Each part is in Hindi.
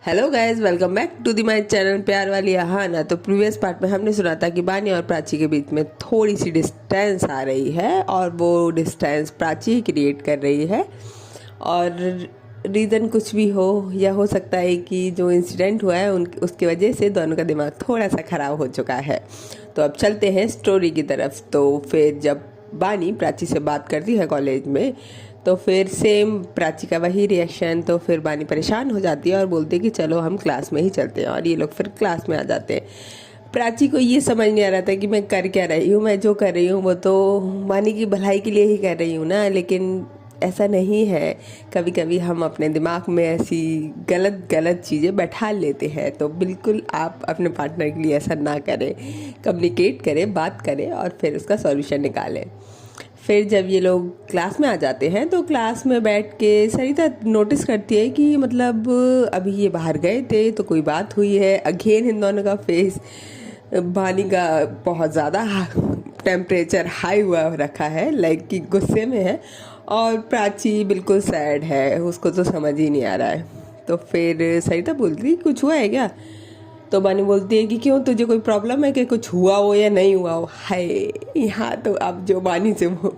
Hello guys, welcome back to the my channel प्यार वाली आहाना। तो प्रीवियस पार्ट में हमने सुना था कि बानी और प्राची के बीच में थोड़ी सी डिस्टेंस आ रही है और वो डिस्टेंस प्राची क्रिएट कर रही है। और रीज़न कुछ भी हो या हो सकता है कि जो इंसिडेंट हुआ है उसकी वजह से दोनों का दिमाग थोड़ा सा ख़राब हो चुका है। तो अब चलते हैं स्टोरी की तरफ। तो फिर जब बानी प्राची से बात करती है कॉलेज में, तो फिर सेम प्राची का वही रिएक्शन। तो फिर बानी परेशान हो जाती है और बोलती है कि चलो हम क्लास में ही चलते हैं, और ये लोग फिर क्लास में आ जाते हैं। प्राची को ये समझ नहीं आ रहा था कि मैं कर क्या रही हूँ, मैं जो कर रही हूँ वो तो बानी की भलाई के लिए ही कर रही हूँ ना, लेकिन ऐसा नहीं है। कभी कभी हम अपने दिमाग में ऐसी गलत गलत चीज़ें बैठा लेते हैं। तो बिल्कुल आप अपने पार्टनर के लिए ऐसा ना करें, कम्युनिकेट करें, बात करें और फिर उसका सॉल्यूशन निकालें। फिर जब ये लोग क्लास में आ जाते हैं तो क्लास में बैठ के सरिता नोटिस करती है कि मतलब अभी ये बाहर गए थे तो कोई बात हुई है। अगेन इन दोनों का फेस, बानी का बहुत ज़्यादा टेम्परेचर हाई हुआ रखा है, लाइक कि गुस्से में है, और प्राची बिल्कुल सैड है, उसको तो समझ ही नहीं आ रहा है। तो फिर सरिता बोलती है कुछ हुआ है क्या? तो बानी बोलती है कि क्यों, तुझे कोई प्रॉब्लम है कि कुछ हुआ हो या नहीं हुआ हो। हाय, यहाँ तो अब जो बानी से वो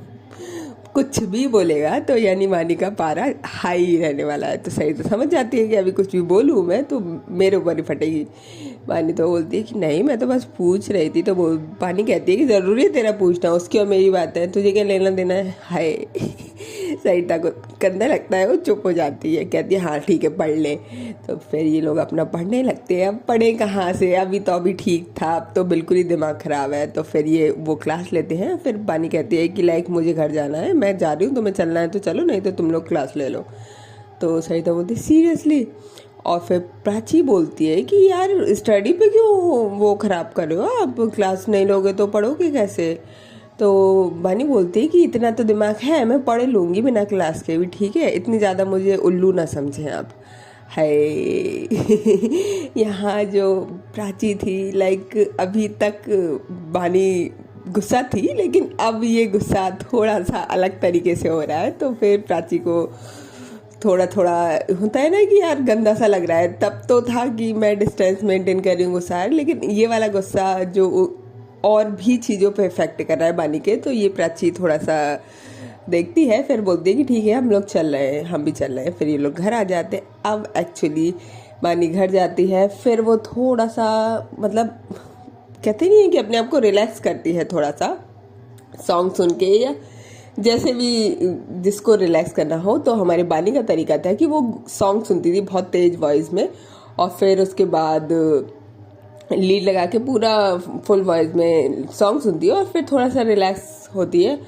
कुछ भी बोलेगा तो यानी बानी का पारा हाई ही रहने वाला है। तो सही तो समझ जाती है कि अभी कुछ भी बोलूँ मैं तो मेरे ऊपर ही फटेगी। बानी तो बोलती है कि नहीं, मैं तो बस पूछ रही थी। तो बानी कहती है कि ज़रूरी है तेरा पूछना, उसकी और मेरी बात है, तुझे क्या लेना देना है। हाय, सरिता को गंदा लगता है, वो चुप हो जाती है, कहती है हाँ ठीक है पढ़ ले। तो फिर ये लोग अपना पढ़ने लगते हैं। अब पढ़े कहाँ से, अभी ठीक था, अब तो बिल्कुल ही दिमाग ख़राब है। तो फिर ये वो क्लास लेते हैं। फिर बानी कहती है कि लाइक मुझे घर जाना है, मैं जा रही हूँ, तुम्हें चलना है तो चलो, नहीं तो तुम लोग क्लास ले लो। तो सरिता बोलती सीरियसली। और फिर प्राची बोलती है कि यार स्टडी पे क्यों वो ख़राब कर रहे हो, आप क्लास नहीं लोगे तो पढ़ोगे कैसे। तो बानी बोलती है कि इतना तो दिमाग है, मैं पढ़ लूँगी बिना क्लास के भी, ठीक है, इतनी ज़्यादा मुझे उल्लू ना समझें आप। है यहाँ जो प्राची थी, लाइक अभी तक बानी गुस्सा थी, लेकिन अब ये गुस्सा थोड़ा सा अलग तरीके से हो रहा है। तो फिर प्राची को थोड़ा थोड़ा होता है ना कि यार गंदा सा लग रहा है। तब तो था कि मैं डिस्टेंस मेंटेन कर रही हूँ गुस्सा है, लेकिन ये वाला गुस्सा जो और भी चीज़ों पे इफेक्ट कर रहा है बानी के, तो ये प्राची थोड़ा सा देखती है। फिर बोलती है कि ठीक है हम लोग चल रहे हैं, हम भी चल रहे हैं। फिर ये लोग घर आ जाते हैं। अब एक्चुअली बानी घर जाती है, फिर वो थोड़ा सा मतलब कहते नहीं है कि अपने आप को रिलैक्स करती है थोड़ा सा सॉन्ग सुन के, या जैसे भी जिसको रिलैक्स करना हो। तो हमारे बानी का तरीका था कि वो सॉन्ग सुनती थी बहुत तेज वॉइस में, और फिर उसके बाद लीड लगा के पूरा फुल वॉइस में सॉन्ग सुनती है, और फिर थोड़ा सा रिलैक्स होती है,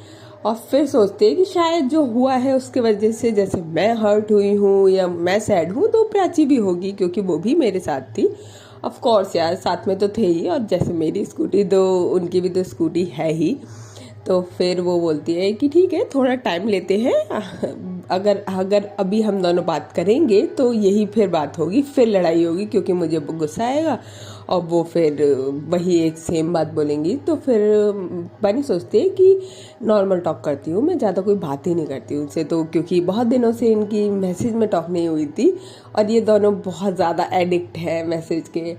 और फिर सोचती है कि शायद जो हुआ है उसके वजह से, जैसे मैं हर्ट हुई हूँ या मैं सैड हूँ, तो प्राची भी होगी क्योंकि वो भी मेरे साथ थी। ऑफ कोर्स यार, साथ में तो थे ही, और जैसे मेरी स्कूटी तो उनकी भी तो स्कूटी है ही। तो फिर वो बोलती है कि ठीक है थोड़ा टाइम लेते हैं, अगर अगर अभी हम दोनों बात करेंगे तो यही फिर बात होगी, फिर लड़ाई होगी, क्योंकि मुझे गुस्सा आएगा और वो फिर वही एक सेम बात बोलेंगी। तो फिर बानी सोचती है कि नॉर्मल टॉक करती हूँ, मैं ज़्यादा कोई बात ही नहीं करती उनसे, तो क्योंकि बहुत दिनों से इनकी मैसेज में टॉक नहीं हुई थी, और ये दोनों बहुत ज़्यादा एडिक्ट है मैसेज के,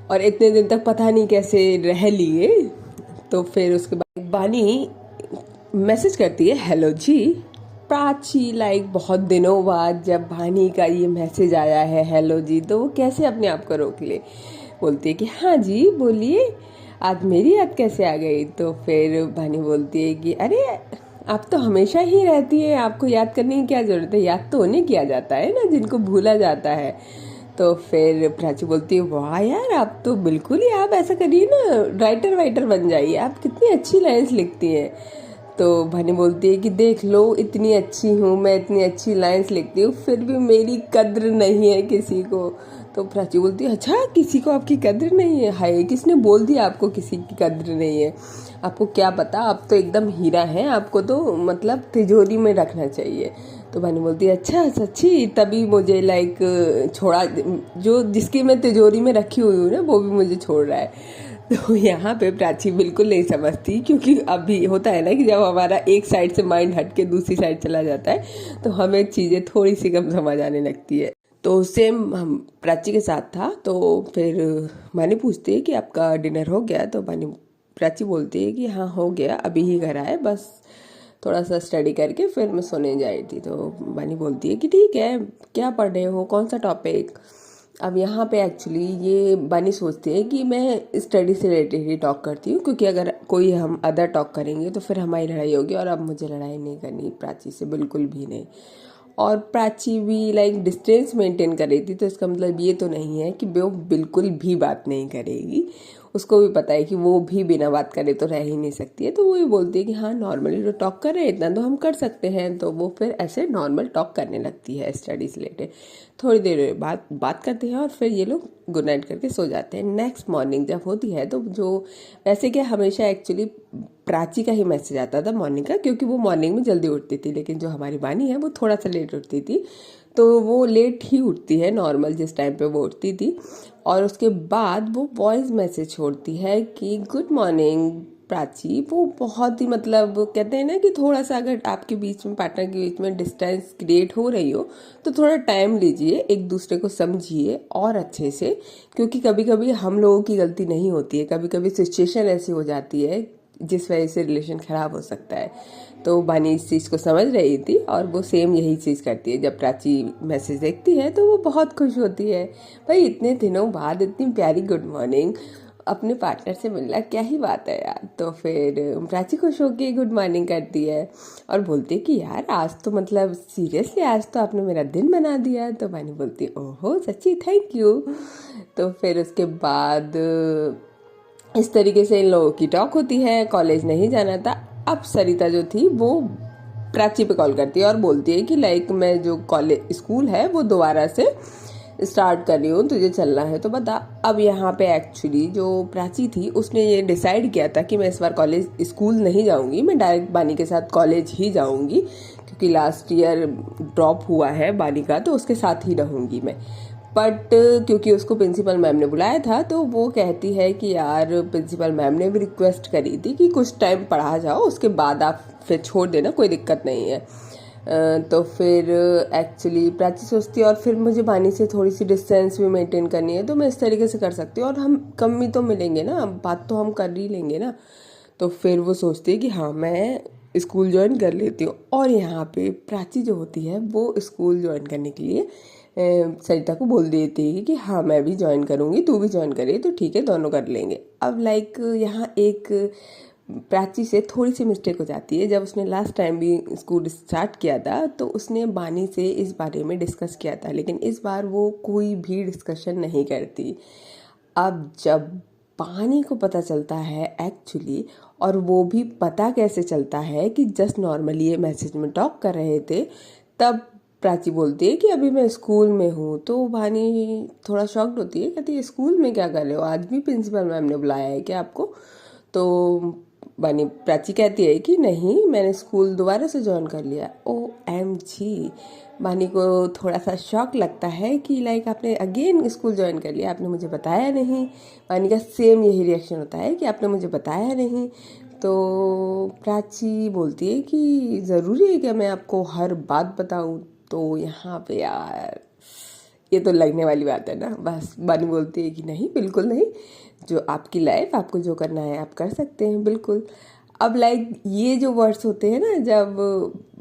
और इतने दिन तक पता नहीं कैसे रह लिए। तो फिर उसके बाद बानी मैसेज करती है हेलो जी। प्राची लाइक बहुत दिनों बाद जब बानी का ये मैसेज आया है हेलो जी, तो वो कैसे अपने आप को रोक ले, बोलती है कि हाँ जी बोलिए, आज मेरी याद कैसे आ गई। तो फिर बानी बोलती है कि अरे आप तो हमेशा ही रहती है, आपको याद करने की क्या ज़रूरत है, याद तो उन्हें किया जाता है ना जिनको भूला जाता है। तो फिर प्राची बोलती है वाह यार, आप तो बिल्कुल ही, आप ऐसा करिए ना, राइटर वाइटर बन जाइए, आप कितनी अच्छी लाइन्स लिखती हैं। तो बानी बोलती है कि देख लो इतनी अच्छी हूँ मैं, इतनी अच्छी लाइन्स लिखती हूँ, फिर भी मेरी कद्र नहीं है किसी को। तो प्राची बोलती है अच्छा, किसी को आपकी कद्र नहीं है। हाय, किसने बोल दिया आपको किसी की कद्र नहीं है, आपको क्या पता, आप तो एकदम हीरा हैं, आपको तो मतलब तिजोरी में रखना चाहिए। तो बानी बोलती है अच्छा सच्ची, तभी मुझे लाइक छोड़ा, जो जिसकी मैं तिजोरी में रखी हुई हूँ ना वो भी मुझे छोड़ रहा है। तो यहाँ पे प्राची बिल्कुल नहीं समझती, क्योंकि अभी होता है ना कि जब हमारा एक साइड से माइंड हट के दूसरी साइड चला जाता है तो हमें चीज़ें थोड़ी सी कम समझ आने लगती है। तो सेम हम प्राची के साथ था। तो फिर बानी पूछती है कि आपका डिनर हो गया? तो प्राची बोलती है कि हाँ हो गया, अभी ही घर आए, बस थोड़ा सा स्टडी करके फिर मैं सोने जा रही थी। तो बानी बोलती है कि ठीक है, क्या पढ़ रहे हो, कौन सा टॉपिक? अब यहाँ पे एक्चुअली ये बानी सोचती है कि मैं स्टडी से रिलेटेड ही टॉक करती हूँ, क्योंकि अगर कोई हम अदर टॉक करेंगे तो फिर हमारी लड़ाई होगी, और अब मुझे लड़ाई नहीं करनी प्राची से, बिल्कुल भी नहीं। और प्राची भी लाइक डिस्टेंस मेंटेन कर रही थी, तो इसका मतलब ये तो नहीं है कि वो बिल्कुल भी बात नहीं करेगी। उसको भी पता है कि वो भी बिना बात करे तो रह ही नहीं सकती है। तो वो ही बोलती है कि हाँ नॉर्मली तो टॉक कर रहे हैं, इतना तो हम कर सकते हैं। तो वो फिर ऐसे नॉर्मल टॉक करने लगती है स्टडी से रिलेटेड। थोड़ी देर बाद बात करते हैं और फिर ये लोग गुड नाइट करके सो जाते हैं। नेक्स्ट मॉर्निंग जब होती है तो जो वैसे क्या हमेशा एक्चुअली प्राची का ही मैसेज आता था मॉर्निंग का, क्योंकि वो मॉर्निंग में जल्दी उठती थी, लेकिन जो हमारी बानी है वो थोड़ा सा लेट उठती थी। तो वो लेट ही उठती है नॉर्मल जिस टाइम पे वो उठती थी। और उसके बाद वो वॉइस मैसेज छोड़ती है कि गुड मॉर्निंग प्राची। वो बहुत ही मतलब कहते हैं ना कि थोड़ा सा अगर आपके बीच में, पार्टनर के बीच में डिस्टेंस क्रिएट हो रही हो तो थोड़ा टाइम लीजिए, एक दूसरे को समझिए और अच्छे से, क्योंकि कभी कभी हम लोगों की गलती नहीं होती है, कभी कभी सिचुएशन ऐसी हो जाती है जिस वजह से रिलेशन ख़राब हो सकता है। तो बानी इस चीज़ को समझ रही थी और वो सेम यही चीज़ करती है। जब प्राची मैसेज देखती है तो वो बहुत खुश होती है, भाई इतने दिनों बाद इतनी प्यारी गुड मॉर्निंग, अपने पार्टनर से मिलना क्या ही बात है यार। तो फिर प्राची खुश होकर गुड मॉर्निंग करती है और बोलती है कि यार आज तो मतलब सीरियसली आज तो आपने मेरा दिन बना दिया। तो बानी बोलती है ओहो सच्ची, थैंक यू। तो फिर उसके बाद इस तरीके से इन लोगों की टॉक होती है। कॉलेज नहीं जाना था। अब सरिता जो थी वो प्राची पे कॉल करती है और बोलती है कि लाइक मैं जो कॉलेज स्कूल है वो दोबारा से स्टार्ट कर रही हूँ, तुझे चलना है तो बता। अब यहाँ पे एक्चुअली जो प्राची थी उसने ये डिसाइड किया था कि मैं इस बार कॉलेज स्कूल नहीं जाऊँगी, मैं डायरेक्ट बानी के साथ कॉलेज ही जाऊँगी, क्योंकि लास्ट ईयर ड्रॉप हुआ है बानी का, तो उसके साथ ही रहूँगी मैं। बट क्योंकि उसको प्रिंसिपल मैम ने बुलाया था तो वो कहती है कि यार प्रिंसिपल मैम ने भी रिक्वेस्ट करी थी कि कुछ टाइम पढ़ा जाओ, उसके बाद आप फिर छोड़ देना, कोई दिक्कत नहीं है। तो फिर एक्चुअली प्राची सोचती है और फिर मुझे बानी से थोड़ी सी डिस्टेंस भी मेंटेन करनी है, तो मैं इस तरीके से कर सकती हूँ और हम कम ही तो मिलेंगे ना, बात तो हम कर ही लेंगे ना। तो फिर वो सोचती है कि हाँ मैं स्कूल ज्वाइन कर लेती हूँ। और यहाँ पे प्राची जो होती है वो स्कूल ज्वाइन करने के लिए सरिता को बोल देती है कि हाँ मैं भी ज्वाइन करूँगी, तू भी ज्वाइन करे तो ठीक है, दोनों कर लेंगे। अब लाइक यहाँ एक प्राची से थोड़ी सी मिस्टेक हो जाती है। जब उसने लास्ट टाइम भी स्कूल स्टार्ट किया था तो उसने बानी से इस बारे में डिस्कस किया था, लेकिन इस बार वो कोई भी डिस्कशन नहीं करती। अब जब बानी को पता चलता है एक्चुअली, और वो भी पता कैसे चलता है कि जस्ट नॉर्मली ये मैसेज में टॉक कर रहे थे, तब प्राची बोलती है कि अभी मैं स्कूल में हूँ। तो बानी थोड़ा शॉक्ड होती है, कहती है स्कूल में क्या कर रहे हो, आज भी प्रिंसिपल मैम ने बुलाया है क्या आपको? तो बानी प्राची कहती है कि नहीं मैंने स्कूल दोबारा से ज्वाइन कर लिया। OMG, बानी को थोड़ा सा शॉक लगता है कि लाइक आपने अगेन स्कूल ज्वाइन कर लिया, आपने मुझे बताया नहीं। बानी का सेम यही रिएक्शन होता है कि आपने मुझे बताया नहीं। तो प्राची बोलती है कि ज़रूरी है कि मैं आपको हर बात बताऊँ? तो यहाँ पे यार ये तो लगने वाली बात है ना। बस बानी बोलती है कि नहीं बिल्कुल नहीं, जो आपकी लाइफ, आपको जो करना है आप कर सकते हैं बिल्कुल। अब लाइक ये जो वर्ड्स होते हैं ना जब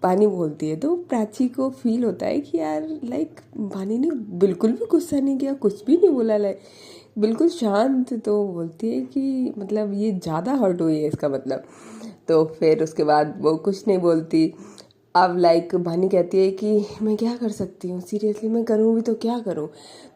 बानी बोलती है तो प्राची को फील होता है कि यार लाइक बानी ने बिल्कुल भी गुस्सा नहीं किया, कुछ भी नहीं बोला, लाइक बिल्कुल शांत। तो बोलती है कि मतलब ये ज़्यादा हर्ट हुई है इसका मतलब। तो फिर उसके बाद वो कुछ नहीं बोलती। अब लाइक बानी कहती है कि मैं क्या कर सकती हूँ, सीरियसली मैं करूँ भी तो क्या करूँ?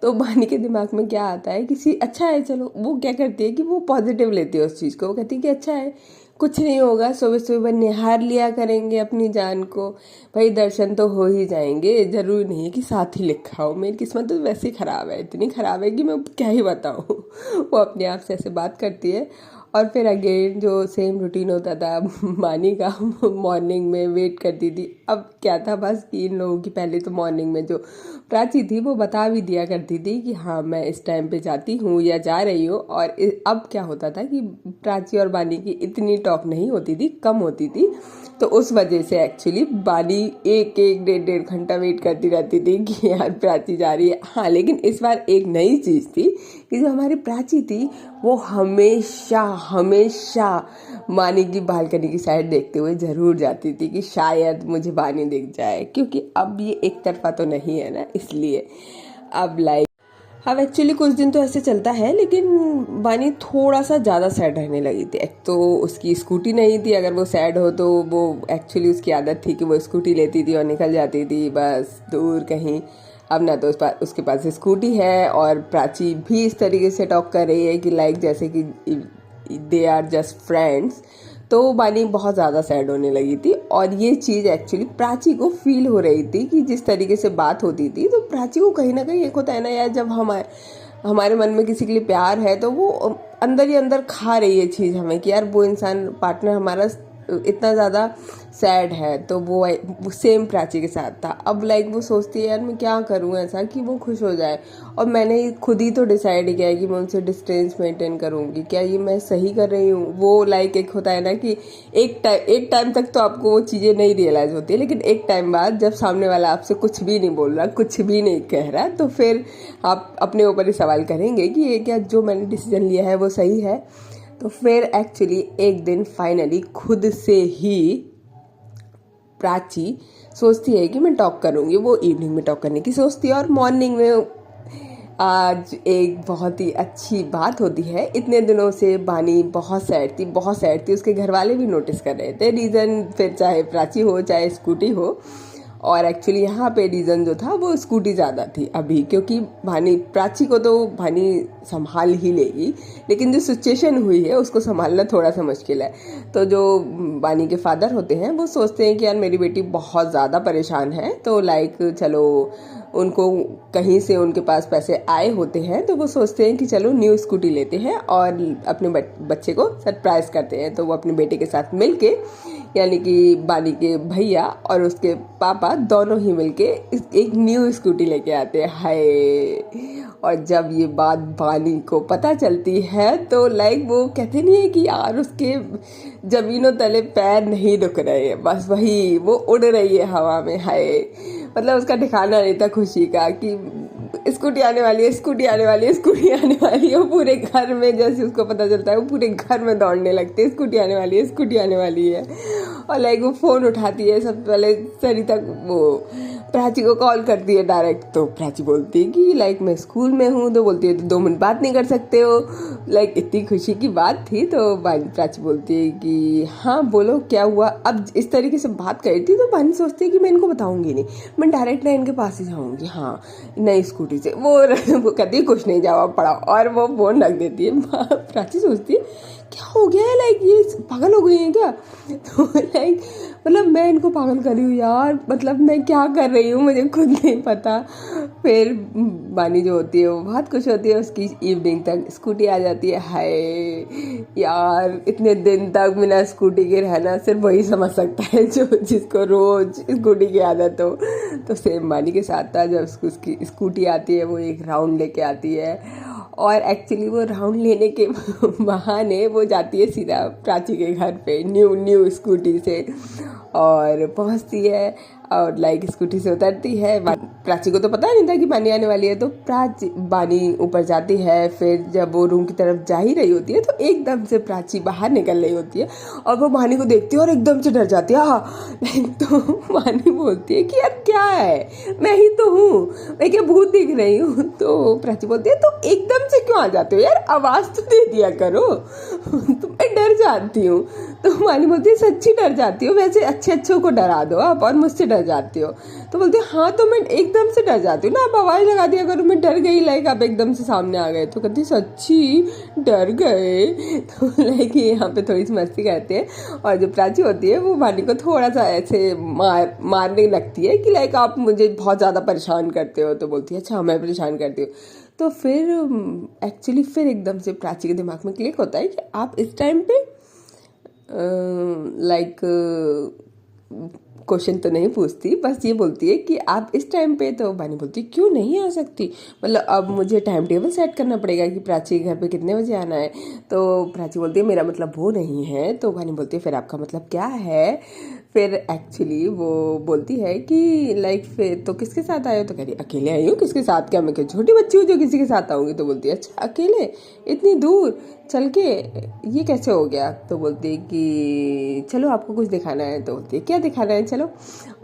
तो बानी के दिमाग में क्या आता है कि अच्छा है, चलो वो क्या करती है कि वो पॉजिटिव लेती है उस चीज़ को। वो कहती है कि अच्छा है, कुछ नहीं होगा, सुबह सुबह निहार लिया करेंगे अपनी जान को, भाई दर्शन तो हो ही जाएंगे, ज़रूरी नहीं है कि साथ ही लिखा हो। मेरी किस्मत तो वैसे ही ख़राब है, इतनी ख़राब है कि मैं क्या ही बताऊँ। वो अपने आप से ऐसे बात करती है और फिर अगेन जो सेम रूटीन होता था मानी का मॉर्निंग में वेट करती थी। अब क्या था बस कि इन लोगों की पहले तो मॉर्निंग में जो प्राची थी वो बता भी दिया करती थी कि हाँ मैं इस टाइम पे जाती हूँ या जा रही हूँ। और अब क्या होता था कि प्राची और बानी की इतनी टॉक नहीं होती थी, कम होती थी। तो उस वजह से एक्चुअली बानी एक एक डेढ़ डेढ़ घंटा वेट करती रहती थी कि यार प्राची जा रही है। हाँ, लेकिन इस बार एक नई चीज़ थी कि जो हमारी प्राची थी वो हमेशा हमेशा मानी की बालकनी की साइड देखते हुए ज़रूर जाती थी कि शायद मुझे बानी दिख जाए, क्योंकि अब ये एक तरफा तो नहीं है ना, इसलिए अब लाइक अब एक्चुअली कुछ दिन तो ऐसे चलता है, लेकिन बानी थोड़ा सा ज़्यादा सैड रहने लगी थी। एक तो उसकी स्कूटी नहीं थी, अगर वो सैड हो तो वो एक्चुअली उसकी आदत थी कि वो स्कूटी लेती थी और निकल जाती थी बस दूर कहीं। अब ना तो उसके पास स्कूटी है, और प्राची भी इस तरीके से टॉक कर रही है कि लाइक जैसे कि दे आर जस्ट फ्रेंड्स। तो बानी बहुत ज़्यादा सैड होने लगी थी, और ये चीज़ एक्चुअली प्राची को फील हो रही थी कि जिस तरीके से बात होती थी तो प्राची को कहीं ना कहीं एक होता है ना यार, जब हमारे मन में किसी के लिए प्यार है तो वो अंदर ही अंदर खा रही है चीज़ हमें कि यार वो इंसान पार्टनर हमारा इतना ज़्यादा सैड है। तो वो सेम प्राची के साथ था। अब लाइक वो सोचती है यार मैं क्या करूँ ऐसा कि वो खुश हो जाए, और मैंने खुद ही तो डिसाइड किया है कि मैं उनसे डिस्टेंस मेंटेन करूँगी। क्या ये मैं सही कर रही हूँ? वो लाइक एक होता है ना कि एक टाइम तक तो आपको वो चीज़ें नहीं रियलाइज़ होती है, लेकिन एक टाइम बाद जब सामने वाला आपसे कुछ भी नहीं बोल रहा, कुछ भी नहीं कह रहा, तो फिर आप अपने ऊपर ही सवाल करेंगे कि ये क्या जो मैंने डिसीजन लिया है वो सही है। तो फिर एक्चुअली एक दिन फाइनली खुद से ही प्राची सोचती है कि मैं टॉक करूँगी। वो इवनिंग में टॉक करने की सोचती है, और मॉर्निंग में आज एक बहुत ही अच्छी बात होती है। इतने दिनों से बानी बहुत सैड थी। उसके घर वाले भी नोटिस कर रहे थे। रीज़न फिर चाहे प्राची हो चाहे स्कूटी हो, और एक्चुअली यहाँ पे रीज़न जो था वो स्कूटी ज़्यादा थी अभी, क्योंकि प्राची को तो भानी संभाल ही लेगी, लेकिन जो सिचुएशन हुई है उसको संभालना थोड़ा सा मुश्किल है। तो जो बानी के फादर होते हैं वो सोचते हैं कि यार मेरी बेटी बहुत ज़्यादा परेशान है, तो लाइक चलो उनको कहीं से उनके पास पैसे आए होते हैं, तो वो सोचते हैं कि चलो न्यू स्कूटी लेते हैं और अपने बच्चे को सरप्राइज़ करते हैं। तो वो अपने बेटे के साथ मिलके, यानी कि बानी के भैया और उसके पापा दोनों ही मिलके एक न्यू स्कूटी लेके आते हैं। हाय! और जब ये बात बानी को पता चलती है तो लाइक वो कहते नहीं है कि यार उसके जमीनों तले पैर नहीं रुक रहे हैं, बस वही वो उड़ रही है हवा में। हाय! मतलब उसका ठिकाना नहीं था खुशी का कि स्कूटी आने वाली है। वो पूरे घर में, जैसे उसको पता चलता है वो पूरे घर में दौड़ने लगते हैं, स्कूटी आने वाली है। और लाइक वो फ़ोन उठाती है, सबसे पहले सरिता वो प्राची को कॉल करती है डायरेक्ट। तो प्राची बोलती है कि लाइक मैं स्कूल में हूँ, तो बोलती है तो 2 मिनट बात नहीं कर सकते हो। लाइक इतनी खुशी की बात थी। तो प्राची बोलती है कि हाँ बोलो क्या हुआ। अब इस तरीके से बात करी थी तो बानी सोचती है कि मैं इनको बताऊंगी नहीं, मैं डायरेक्ट ना इनके पास ही जाऊंगी। हाँ, नई स्कूटी से वो कहती है कुछ नहीं, जाओ पढ़ाओ, और वो फ़ोन रख देती है। प्राची सोचती है क्या हो गया है, लाइक ये पागल हो गई है क्या? तो लाइक मतलब मैं इनको पागल कर रही हूँ यार, मतलब मैं क्या कर रही हूँ मुझे खुद नहीं पता। फिर बानी जो होती है वो बहुत खुश होती है, उसकी इवनिंग तक स्कूटी आ जाती है। हाय यार, इतने दिन तक बिना स्कूटी के रहना सिर्फ वही समझ सकता है जो जिसको रोज स्कूटी की आदत हो। तो सेम बानी के साथ था, जब उसकी स्कूटी आती है वो एक राउंड लेके आती है, और एक्चुअली वो राउंड लेने के बहाने वो जाती है सीधा प्राची के घर पे न्यू स्कूटी से, और पहुंचती है और लाइक स्कूटी से उतरती है। प्राची को तो पता नहीं था कि बानी आने वाली है, तो बानी ऊपर जाती है। फिर जब वो रूम की तरफ जा ही रही होती है तो एकदम से प्राची बाहर निकल रही होती है, और वो बानी को देखती है और एकदम से डर जाती है। तो बानी बोलती है कि यार क्या है, मैं ही तो हूँ, मैं क्या भूत दिख रही हूँ? तो प्राची बोलती है तो एकदम से क्यों आ जाते हो यार, आवाज़ तो दे दिया करो। तो मैं डर जाती हूँ। तो बानी बोलती है सच्ची डर जाती हो, वैसे अच्छे को डरा दो आप, और मुझसे डर जाती हो। तो बोलते हैं हाँ तो मैं एकदम से डर जाती हूँ ना, आप आवाज़ लगा दिया करो, मैं डर गई, लाइक आप एकदम से सामने आ गए। तो कहती सच्ची डर गए? तो लाइक यहाँ पे थोड़ी सी मस्ती करते हैं, और जो प्राची होती है वो बानी को थोड़ा सा ऐसे मारने लगती है कि लाइक आप मुझे बहुत ज़्यादा परेशान करते हो। तो बोलती है अच्छा मैं परेशान करती हूँ? तो फिर एक्चुअली फिर एकदम से प्राची के दिमाग में क्लिक होता है कि आप इस टाइम पे लाइक क्वेश्चन तो नहीं पूछती, बस ये बोलती है कि आप इस टाइम पे। तो वानी बोलती है क्यों नहीं आ सकती, मतलब अब मुझे टाइम टेबल सेट करना पड़ेगा कि प्राची के घर पे कितने बजे आना है। तो प्राची बोलती है मेरा मतलब वो नहीं है। तो वानी बोलती है फिर आपका मतलब क्या है। फिर एक्चुअली वो बोलती है कि लाइक फिर तो किसके साथ आए हो। तो कह रही अकेले आई हूँ, किसके साथ, क्या मैं क्या छोटी बच्ची हूँ जो किसी के साथ आऊँगी। तो बोलती है अच्छा अकेले इतनी दूर चल के, ये कैसे हो गया। तो बोलती है कि चलो आपको कुछ दिखाना है। तो बोलती है क्या दिखाना है चलो।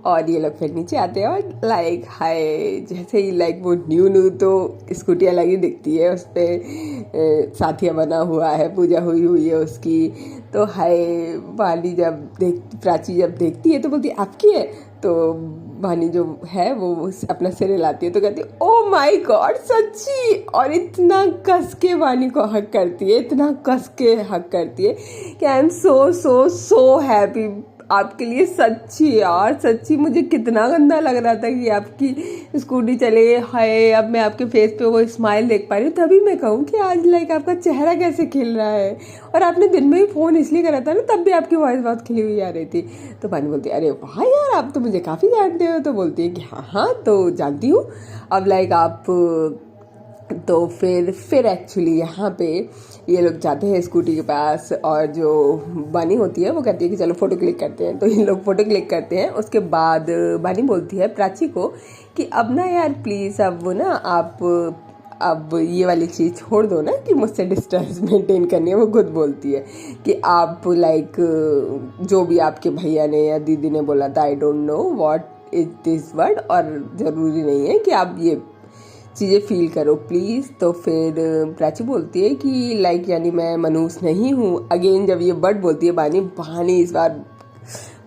और ये लोग फिर नीचे आते हैं और लाइक हाय जैसे ही लाइक वो न्यू तो स्कूटी अलग ही दिखती है, उस पर साथिया बना हुआ है, पूजा हुई हुई है उसकी। तो हाय वानी प्राची जब देखती है तो बोलती है आपकी है। तो वानी जो है वो अपना सिर हिलाती है तो कहती है ओ माय गॉड सच्ची। और इतना कस के वानी को हक करती है, इतना कस के हक करती है कि I am so so so happy आपके लिए। सच्ची यार सच्ची, मुझे कितना गंदा लग रहा था कि आपकी स्कूटी चले गई। हाय अब मैं आपके फेस पे वो स्माइल देख पा रही हूँ, तभी मैं कहूँ कि आज लाइक आपका चेहरा कैसे खिल रहा है। और आपने दिन में भी फ़ोन इसलिए करा था ना, तब भी आपकी वॉइस बहुत खिली हुई आ रही थी। तो पानी बोलती है अरे वाह यार आप तो मुझे काफ़ी जानते हो। तो बोलती है कि हाँ हाँ तो जानती हूँ। अब लाइक आप तो फिर एक्चुअली यहाँ पे ये लोग जाते हैं स्कूटी के पास और जो बानी होती है वो कहती है कि चलो फ़ोटो क्लिक करते हैं। तो ये लोग फ़ोटो क्लिक करते हैं। उसके बाद बानी बोलती है प्राची को कि अब ना यार प्लीज़ अब ना आप अब ये वाली चीज़ छोड़ दो ना कि मुझसे डिस्टेंस मेंटेन करनी है। वो खुद बोलती है कि आप लाइक जो भी आपके भैया ने या दीदी ने बोला था I don't know what is this word, और ज़रूरी नहीं है कि आप ये चीज़ें फील करो प्लीज़। तो फिर प्राची बोलती है कि लाइक यानी मैं मनूस नहीं हूँ। अगेन जब ये वर्ड बोलती है बहानी इस बार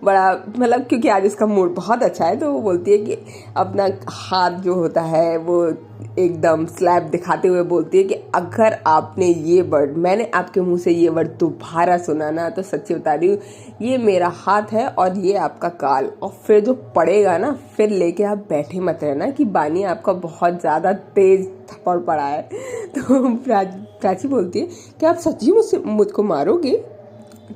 बड़ा मतलब क्योंकि आज इसका मूड बहुत अच्छा है, तो वो बोलती है कि अपना हाथ जो होता है वो एकदम स्लैप दिखाते हुए बोलती है कि अगर आपने ये वर्ड, मैंने आपके मुंह से ये वर्ड दोबारा सुना ना तो सच्ची बता रही हूँ ये मेरा हाथ है और ये आपका काल, और फिर जो पड़ेगा ना फिर लेके आप बैठे मत रहना कि बानी आपका बहुत ज़्यादा तेज थप्पड़ पड़ा है। तो प्राची बोलती है कि आप सच्ची मुझको मारोगे।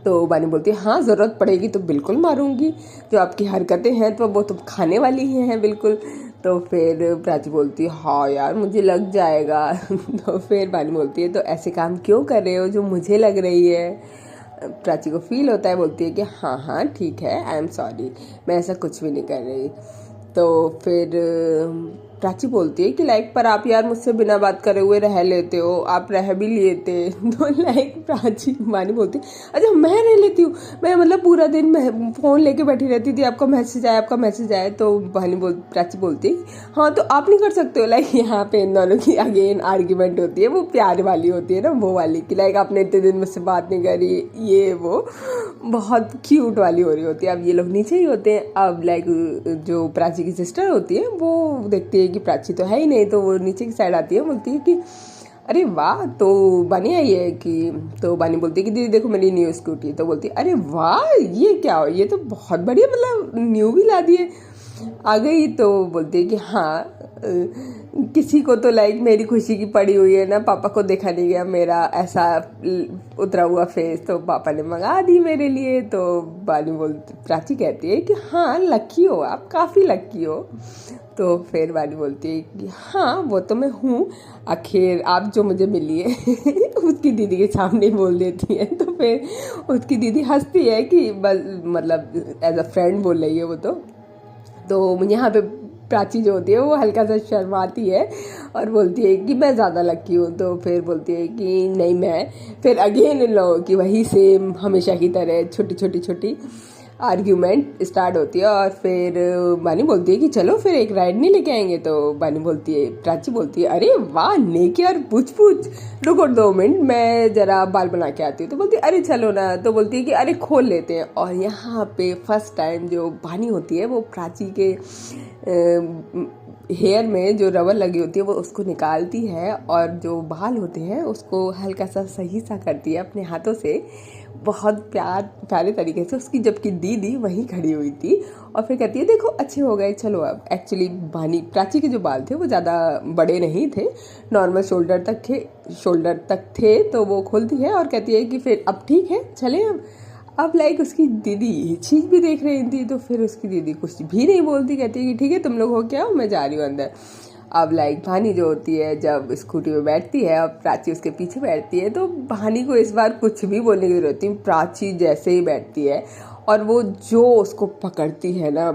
तो बानी बोलती है हाँ ज़रूरत पड़ेगी तो बिल्कुल मारूंगी, जो आपकी हरकतें हैं तो वो तुम खाने वाली ही हैं बिल्कुल। तो फिर प्राची बोलती है हाँ यार मुझे लग जाएगा। तो फिर बानी बोलती है तो ऐसे काम क्यों कर रहे हो जो मुझे लग रही है। प्राची को फील होता है, बोलती है कि हाँ हाँ ठीक है आई एम सॉरी, मैं ऐसा कुछ भी नहीं कर रही। तो फिर प्राची बोलती है कि लाइक पर आप यार मुझसे बिना बात करे हुए रह लेते हो, आप रह भी लिए थे। तो लाइक प्राची बानी बोलती अच्छा मैं रह लेती हूँ, मैं मतलब पूरा दिन मैं फ़ोन लेके बैठी रहती थी, आपका मैसेज आया आपका मैसेज आया। तो प्राची बोलती है हाँ तो आप नहीं कर सकते हो। लाइक यहाँ पे इन दोनों की अगेन आर्ग्यूमेंट होती है, वो प्यार वाली होती है ना, वो वाली कि लाइक आपने इतने दिन मुझसे बात नहीं करी, ये वो बहुत क्यूट वाली हो रही होती है। अब ये लोग नीचे ही होते हैं। अब लाइक जो प्राची की सिस्टर होती है वो देखती है कि प्राची तो है ही नहीं, तो वो नीचे की साइड आती है, बोलती है कि अरे वाह तो बानी आई है कि। तो बानी बोलती है कि दीदी देखो मेरी न्यू स्कूटी। तो बोलती है अरे वाह ये क्या हो, ये तो बहुत बढ़िया, मतलब न्यू भी ला दिए आ गई। तो बोलती है कि हाँ किसी को तो लाइक मेरी खुशी की पड़ी हुई है ना, पापा को देखा नहीं गया मेरा ऐसा उतरा हुआ फेस, तो पापा ने मंगा दी मेरे लिए। तो प्राची कहती है कि हाँ लकी हो आप, काफ़ी लकी हो। तो फिर बानी बोलती है कि हाँ वो तो मैं हूँ, आखिर आप जो मुझे मिली है। उसकी दीदी के सामने बोल देती है। तो फिर उसकी दीदी हंसती है कि बस मतलब एज अ फ्रेंड बोल रही है वो। तो यहाँ पे प्राची जो होती है वो हल्का सा शर्माती है और बोलती है कि मैं ज़्यादा लकी हूँ। तो फिर बोलती है कि नहीं मैं, फिर अगेन इन लोगों की वही सेम हमेशा की तरह छोटी छोटी आर्ग्यूमेंट स्टार्ट होती है। और फिर बानी बोलती है कि चलो फिर एक राइड नहीं लेके आएंगे। तो बानी बोलती है, प्राची बोलती है अरे वाह नेक यार, पूछ रुको 2 मिनट मैं ज़रा बाल बना के आती हूँ। तो बोलती है अरे चलो ना। तो बोलती है कि अरे खोल लेते हैं। और यहाँ पे फर्स्ट टाइम जो बानी होती है वो प्राची के हेयर में जो रबर लगी होती है वो उसको निकालती है और जो बाल होते हैं उसको हल्का सा सही सा करती है अपने हाथों से, बहुत प्यारे तरीके से उसकी, जबकि दीदी वहीं खड़ी हुई थी और फिर कहती है देखो अच्छे हो गए चलो अब। एक्चुअली प्राची के जो बाल थे वो ज़्यादा बड़े नहीं थे, नॉर्मल शोल्डर तक थे, तो वो खोलती है और कहती है कि फिर अब ठीक है चले अब लाइक उसकी दीदी ये चीज़ भी देख रही थी, तो फिर उसकी दीदी कुछ भी नहीं बोलती, कहती है कि ठीक है तुम लोग हो क्या हो, मैं जा रही हूँ अंदर। अब लाइक भानी जो होती है जब स्कूटी में बैठती है और प्राची उसके पीछे बैठती है, तो भानी को इस बार कुछ भी बोलने की जरूरत नहीं, प्राची जैसे ही बैठती है और वो जो उसको पकड़ती है ना,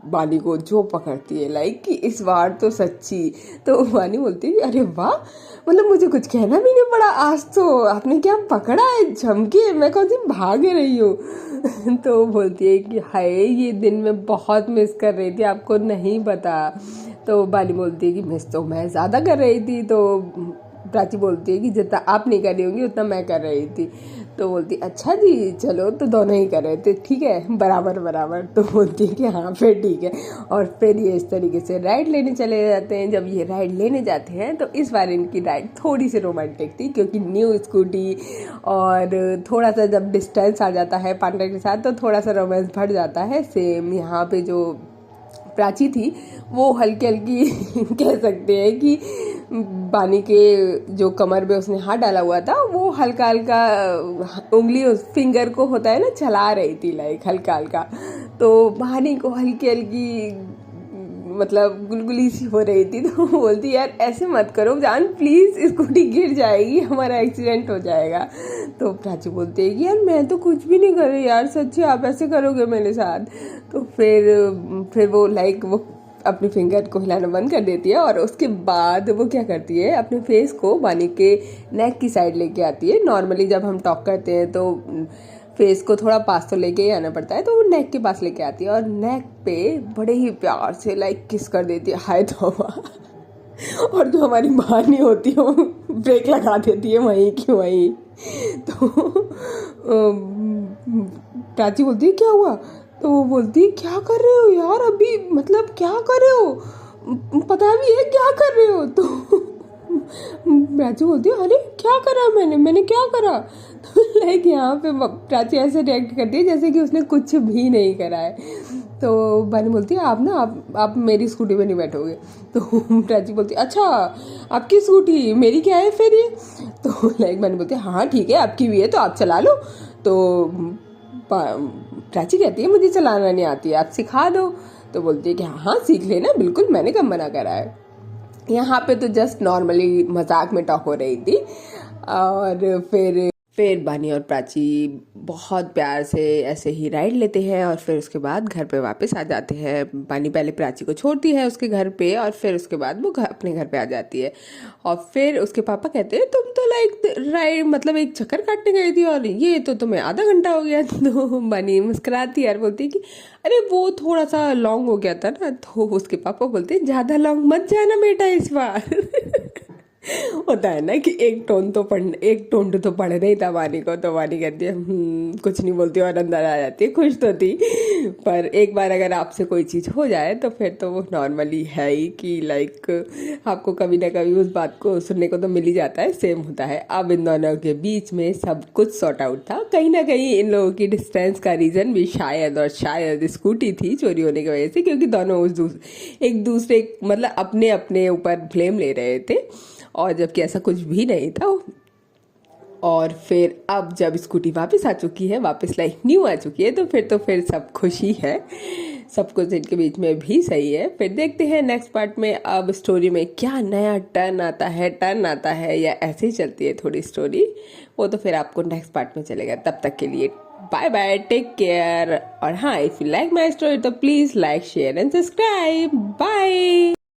वानी को जो पकड़ती है लाइक कि इस बार तो सच्ची। तो वानी बोलती है अरे वाह, मतलब मुझे कुछ कहना भी नहीं पड़ा, आज तो आपने क्या पकड़ा है, झमके, मैं कौन सी भाग रही हूँ। तो बोलती है कि हाय ये दिन मैं बहुत मिस कर रही थी, आपको नहीं पता। तो वानी बोलती है कि मिस तो मैं ज़्यादा कर रही थी। तो प्राची बोलती है कि जितना आप नहीं कर रही होंगी उतना मैं कर रही थी। तो बोलती अच्छा जी चलो, तो दोनों ही कर रहे थे, ठीक है बराबर। तो बोलती है कि हाँ फिर ठीक है। और फिर ये इस तरीके से राइड लेने चले जाते हैं। जब ये राइड लेने जाते हैं तो इस बार इनकी राइड थोड़ी सी रोमांटिक थी, क्योंकि न्यू स्कूटी और थोड़ा सा जब डिस्टेंस आ जाता है पार्टनर के साथ तो थोड़ा सा रोमांस बढ़ जाता है। सेम यहाँ पे जो प्राची थी वो हल्की कह सकते हैं कि बानी के जो कमर पे उसने हाथ डाला हुआ था वो हल्का उंगली उस फिंगर को होता है ना चला रही थी लाइक हल्का। तो बानी को हल्की मतलब गुलगुली सी हो रही थी। तो बोलती यार ऐसे मत करो जान प्लीज़, स्कूटी गिर जाएगी, हमारा एक्सीडेंट हो जाएगा। तो प्राची बोलती है कि यार मैं तो कुछ भी नहीं कर रही यार, सच्ची आप ऐसे करोगे मेरे साथ। तो फिर वो लाइक वो अपने फिंगर को हिलाना बंद कर देती है और उसके बाद वो क्या करती है, अपने फेस को बानी के नेक की साइड लेके आती है। नॉर्मली जब हम टॉक करते हैं तो फेस को थोड़ा पास तो लेके ही आना पड़ता है, तो वो नेक के पास लेके आती है और नेक पे बड़े ही प्यार से लाइक किस कर देती है, हाय तौबा। और जो हमारी बानी होती है वो ब्रेक लगा देती है वहीं की वहीं। तो प्राची बोलती है क्या हुआ, तो वो बोलती है क्या कर रहे हो यार अभी, मतलब क्या कर रहे हो, पता भी है क्या कर रहे हो। तो प्राची बोलती है अरे क्या करा मैंने क्या करा। तो लाइक यहाँ पे प्राची ऐसे रिएक्ट करती है जैसे कि उसने कुछ भी नहीं करा है। तो बानी बोलती है आप मेरी स्कूटी में नहीं बैठोगे। तो प्राची बोलती है अच्छा आपकी स्कूटी, मेरी क्या है फिर ये। तो लाइक बानी बोलती है हाँ ठीक है आपकी भी है तो आप चला लो। तो प्राची कहती है मुझे चलाना नहीं आती है, आप सिखा दो। तो बोलती है कि हाँ सीख लेना बिल्कुल, मैंने कब मना करा है। यहाँ पे तो जस्ट नॉर्मली मजाक में टॉक हो रही थी। और फिर बानी और प्राची बहुत प्यार से ऐसे ही राइड लेते हैं और फिर उसके बाद घर पे वापस आ जाते हैं। बानी पहले प्राची को छोड़ती है उसके घर पे और फिर उसके बाद वो अपने घर पे आ जाती है। और फिर उसके पापा कहते हैं तुम तो लाइक राइड मतलब एक चक्कर काटने गई थी और ये तो तुम्हें आधा घंटा हो गया। तो बानी मुस्कुराती है और बोलती है कि अरे वो थोड़ा सा लॉन्ग हो गया था ना। तो उसके पापा बोलते हैं ज़्यादा लॉन्ग मत जाना बेटा इस बार। होता है ना कि एक टोन तो पढ़ना ही था वानी को। तो वानी कहती है कुछ नहीं बोलती और अंदर आ जाती है, खुश तो थी। पर एक बार अगर आपसे कोई चीज़ हो जाए तो फिर तो वो नॉर्मली है ही कि लाइक आपको कभी ना कभी उस बात को सुनने को तो मिल ही जाता है। सेम होता है। अब इन दोनों के बीच में सब कुछ सॉर्ट आउट था। कहीं ना कहीं इन लोगों की डिस्टेंस का रीज़न भी शायद स्कूटी थी चोरी होने की वजह से, क्योंकि दोनों एक दूसरे मतलब अपने अपने ऊपर ब्लेम ले रहे थे और जबकि ऐसा कुछ भी नहीं था। और फिर अब जब स्कूटी वापस आ चुकी है, वापस लाइक न्यू आ चुकी है, तो फिर सब खुशी है, सब कुछ इनके बीच में भी सही है। फिर देखते हैं नेक्स्ट पार्ट में अब स्टोरी में क्या नया टर्न आता है या ऐसे ही चलती है थोड़ी स्टोरी, वो तो फिर आपको नेक्स्ट पार्ट में चलेगा। तब तक के लिए बाय बाय, टेक केयर। और हाँ, if you like my story तो please like share and subscribe. Bye.